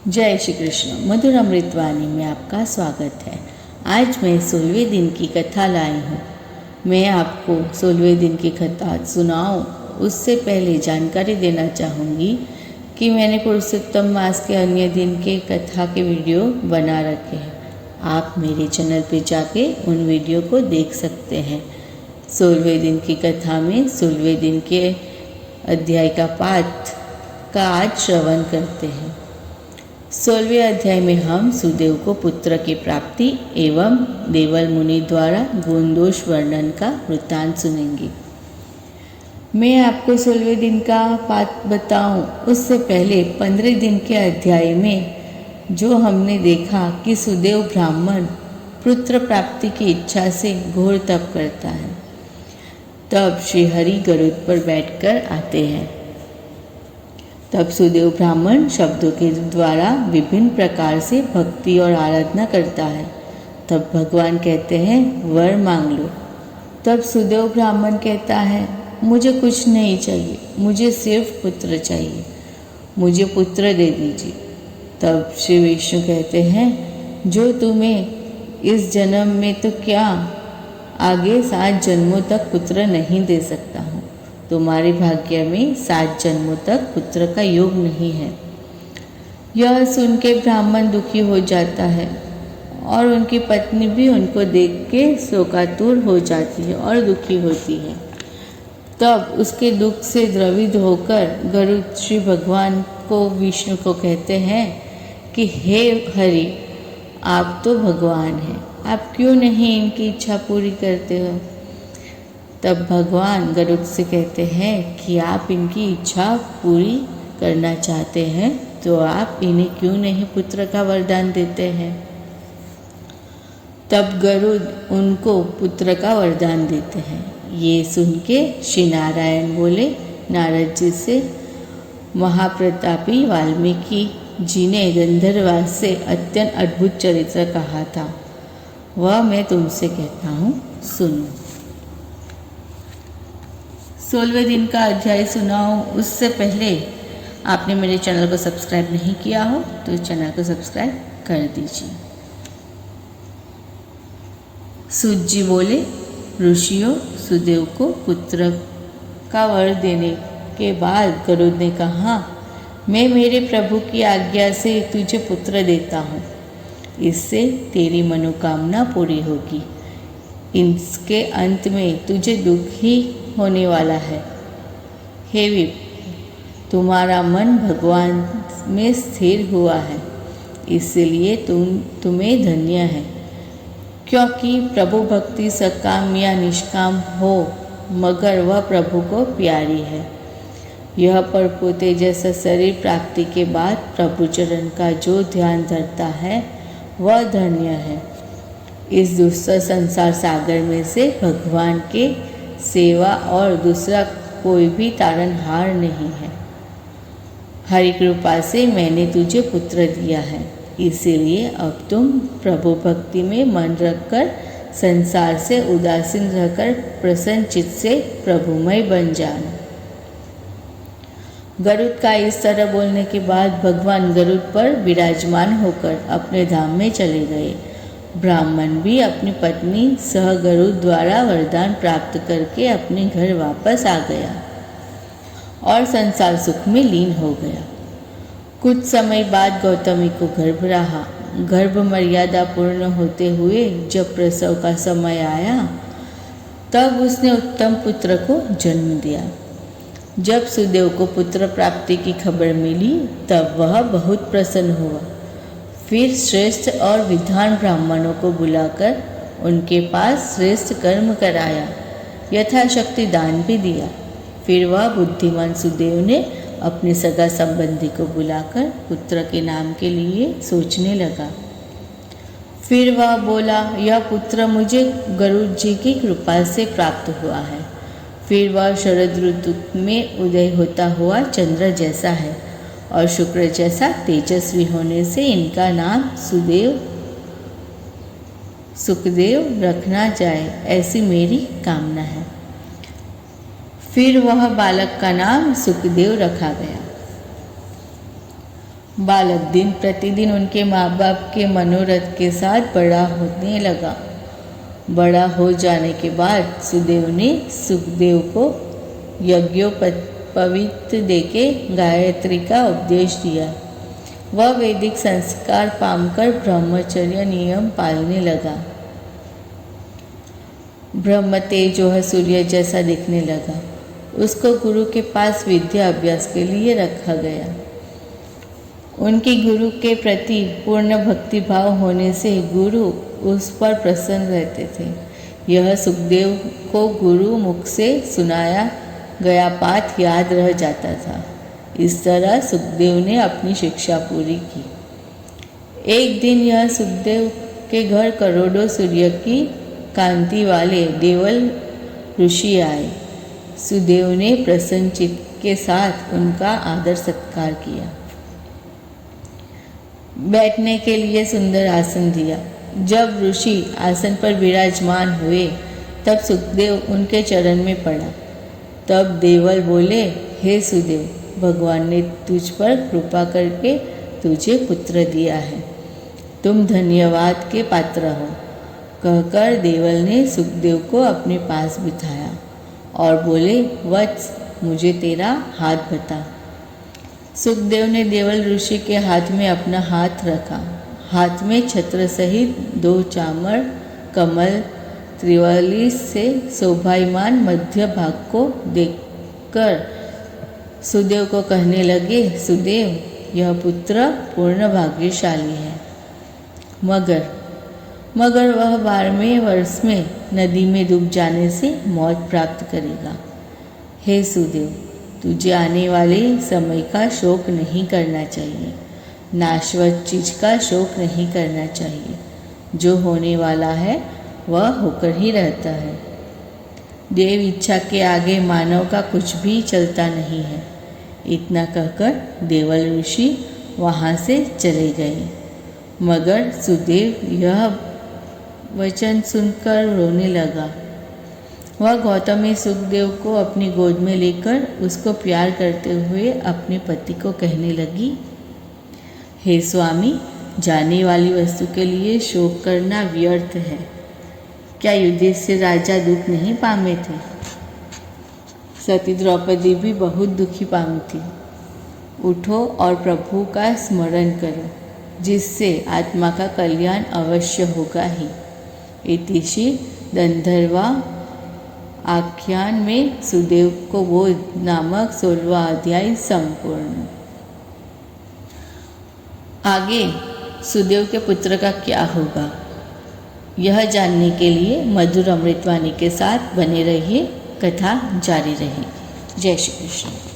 जय श्री कृष्ण। मधुर अमृतवाणी में आपका स्वागत है। आज मैं 16वें दिन की कथा लाई हूँ। मैं आपको 16वें दिन की कथा सुनाऊँ उससे पहले जानकारी देना चाहूँगी कि मैंने पुरुषोत्तम मास के अन्य दिन के कथा के वीडियो बना रखे हैं। आप मेरे चैनल पे जाके उन वीडियो को देख सकते हैं। 16वें दिन की कथा में 16वें दिन के अध्याय का पाठ का आज श्रवण करते हैं। 16वें अध्याय में हम सुदेव को पुत्र की प्राप्ति एवं देवल मुनि द्वारा गुण दोष वर्णन का वृत्तांत सुनेंगे। मैं आपको 16वें दिन का पाठ बताऊं उससे पहले 15 दिन के अध्याय में जो हमने देखा कि सुदेव ब्राह्मण पुत्र प्राप्ति की इच्छा से घोर तप करता है, तब श्री हरि गरुड़ पर बैठकर आते हैं। तब सुदेव ब्राह्मण शब्दों के द्वारा विभिन्न प्रकार से भक्ति और आराधना करता है। तब भगवान कहते हैं वर मांग लो। तब सुदेव ब्राह्मण कहता है मुझे कुछ नहीं चाहिए, मुझे सिर्फ पुत्र चाहिए, मुझे पुत्र दे दीजिए। तब श्री विष्णु कहते हैं जो तुम्हें इस जन्म में तो क्या आगे 7 जन्मों तक पुत्र नहीं दे सकता हूँ। तुम्हारे भाग्य में 7 जन्मों तक पुत्र का योग नहीं है। यह सुन के ब्राह्मण दुखी हो जाता है और उनकी पत्नी भी उनको देख के शोकातुर हो जाती है और दुखी होती है। तब उसके दुख से द्रवित होकर गरुड़ श्री भगवान को विष्णु को कहते हैं कि हे हरि, आप तो भगवान हैं, आप क्यों नहीं इनकी इच्छा पूरी करते हो। तब भगवान गरुड़ से कहते हैं कि आप इनकी इच्छा पूरी करना चाहते हैं तो आप इन्हें क्यों नहीं पुत्र का वरदान देते हैं। तब गरुड़ उनको पुत्र का वरदान देते हैं। ये सुन के श्री नारायण बोले नारद जी से, महाप्रतापी वाल्मीकि जी ने गंधर्वास से अत्यंत अद्भुत चरित्र कहा था, वह मैं तुमसे कहता हूँ, सुनो। 16वें दिन का अध्याय सुनाऊं उससे पहले आपने मेरे चैनल को सब्सक्राइब नहीं किया हो तो चैनल को सब्सक्राइब कर दीजिए। सूत जी बोले, ऋषियों, सुदेव को पुत्र का वर देने के बाद गरुड़ ने कहा, मैं मेरे प्रभु की आज्ञा से तुझे पुत्र देता हूँ, इससे तेरी मनोकामना पूरी होगी। इसके अंत में तुझे दुख ही होने वाला है। हे विप्र, तुम्हारा मन भगवान में स्थिर हुआ है, इसलिए तुम्हें धन्य है, क्योंकि प्रभु भक्ति सकाम या निष्काम हो मगर वह प्रभु को प्यारी है। यह पर्पो जैसा शरीर प्राप्ति के बाद प्रभु चरण का जो ध्यान धरता है वह धन्य है। इस दुष्ट संसार सागर में से भगवान के सेवा और दूसरा कोई भी तारनहार नहीं है। हरि कृपा से मैंने तुझे पुत्र दिया है, इसीलिए अब तुम प्रभु भक्ति में मन रखकर संसार से उदासीन रहकर प्रसन्न चित्त से प्रभुमय बन जाना। गरुड़ का इस तरह बोलने के बाद भगवान गरुड़ पर विराजमान होकर अपने धाम में चले गए। ब्राह्मण भी अपनी पत्नी सह गरुड़ द्वारा वरदान प्राप्त करके अपने घर वापस आ गया और संसार सुख में लीन हो गया। कुछ समय बाद गौतमी को गर्भ रहा। गर्भ मर्यादा पूर्ण होते हुए जब प्रसव का समय आया तब उसने उत्तम पुत्र को जन्म दिया। जब सुदेव को पुत्र प्राप्ति की खबर मिली तब वह बहुत प्रसन्न हुआ। फिर श्रेष्ठ और विद्वान ब्राह्मणों को बुलाकर उनके पास श्रेष्ठ कर्म कराया, यथाशक्ति दान भी दिया। फिर वह बुद्धिमान सुदेव ने अपने सगा संबंधी को बुलाकर पुत्र के नाम के लिए सोचने लगा। फिर वह बोला, यह पुत्र मुझे गरुड़ जी की कृपा से प्राप्त हुआ है। फिर वह शरद ऋतु में उदय होता हुआ चंद्र जैसा है और शुक्र जैसा तेजस्वी होने से इनका नाम सुखदेव रखना जाए, ऐसी मेरी कामना है। फिर वह बालक का नाम सुखदेव रखा गया। बालक दिन प्रतिदिन उनके माँ बाप के मनोरथ के साथ बड़ा होने लगा। बड़ा हो जाने के बाद सुदेव ने सुखदेव को यज्ञोपवीत देके गायत्री का उपदेश दिया। वह वैदिक संस्कार पाकर ब्रह्मचर्य नियम पालने लगा। ब्रह्म तेज वह सूर्य जैसा दिखने लगा। उसको गुरु के पास विद्या अभ्यास के लिए रखा गया। उनकी गुरु के प्रति पूर्ण भक्ति भाव होने से गुरु उस पर प्रसन्न रहते थे। यह सुखदेव को गुरु मुख से सुनाया गया पाठ याद रह जाता था। इस तरह सुखदेव ने अपनी शिक्षा पूरी की। एक दिन यह सुखदेव के घर करोड़ों सूर्य की कांति वाले देवल ऋषि आए। सुदेव ने प्रसन्न चित्त के साथ उनका आदर सत्कार किया। बैठने के लिए सुंदर आसन दिया। जब ऋषि आसन पर विराजमान हुए तब सुखदेव उनके चरण में पड़ा। तब देवल बोले, हे सुदेव, भगवान ने तुझ पर कृपा करके तुझे पुत्र दिया है। तुम धन्यवाद के पात्र हो। कहकर देवल ने सुखदेव को अपने पास बिठाया और बोले, वत्स, मुझे तेरा हाथ बता। सुखदेव ने देवल ऋषि के हाथ में अपना हाथ रखा। हाथ में छत्र सहित 2 चामर कमल त्रिवली से शोभायमान मध्य भाग को देखकर सुदेव को कहने लगे, सुदेव, यह पुत्र पूर्ण भाग्यशाली है। मगर वह 12वें वर्ष में नदी में डूब जाने से मौत प्राप्त करेगा। हे सुदेव, तुझे आने वाले समय का शोक नहीं करना चाहिए। नाशवत चीज का शोक नहीं करना चाहिए। जो होने वाला है वह होकर ही रहता है। देव इच्छा के आगे मानव का कुछ भी चलता नहीं है। इतना कहकर देवल ऋषि वहाँ से चले गए। मगर सुदेव यह वचन सुनकर रोने लगा। वह गौतमी सुखदेव को अपनी गोद में लेकर उसको प्यार करते हुए अपने पति को कहने लगी, हे स्वामी, जाने वाली वस्तु के लिए शोक करना व्यर्थ है। क्या युधिष्ठिर राजा दुख नहीं पामे थे? सती द्रौपदी भी बहुत दुखी पामी थी। उठो और प्रभु का स्मरण करो, जिससे आत्मा का कल्याण अवश्य होगा ही। इतिश्री गंधर्वा आख्यान में सुदेव को बोध नामक 16वां अध्याय संपूर्ण। आगे सुदेव के पुत्र का क्या होगा, यह जानने के लिए मधुर अमृतवाणी के साथ बने रहिए। कथा जारी रहेगी। जय श्री कृष्ण।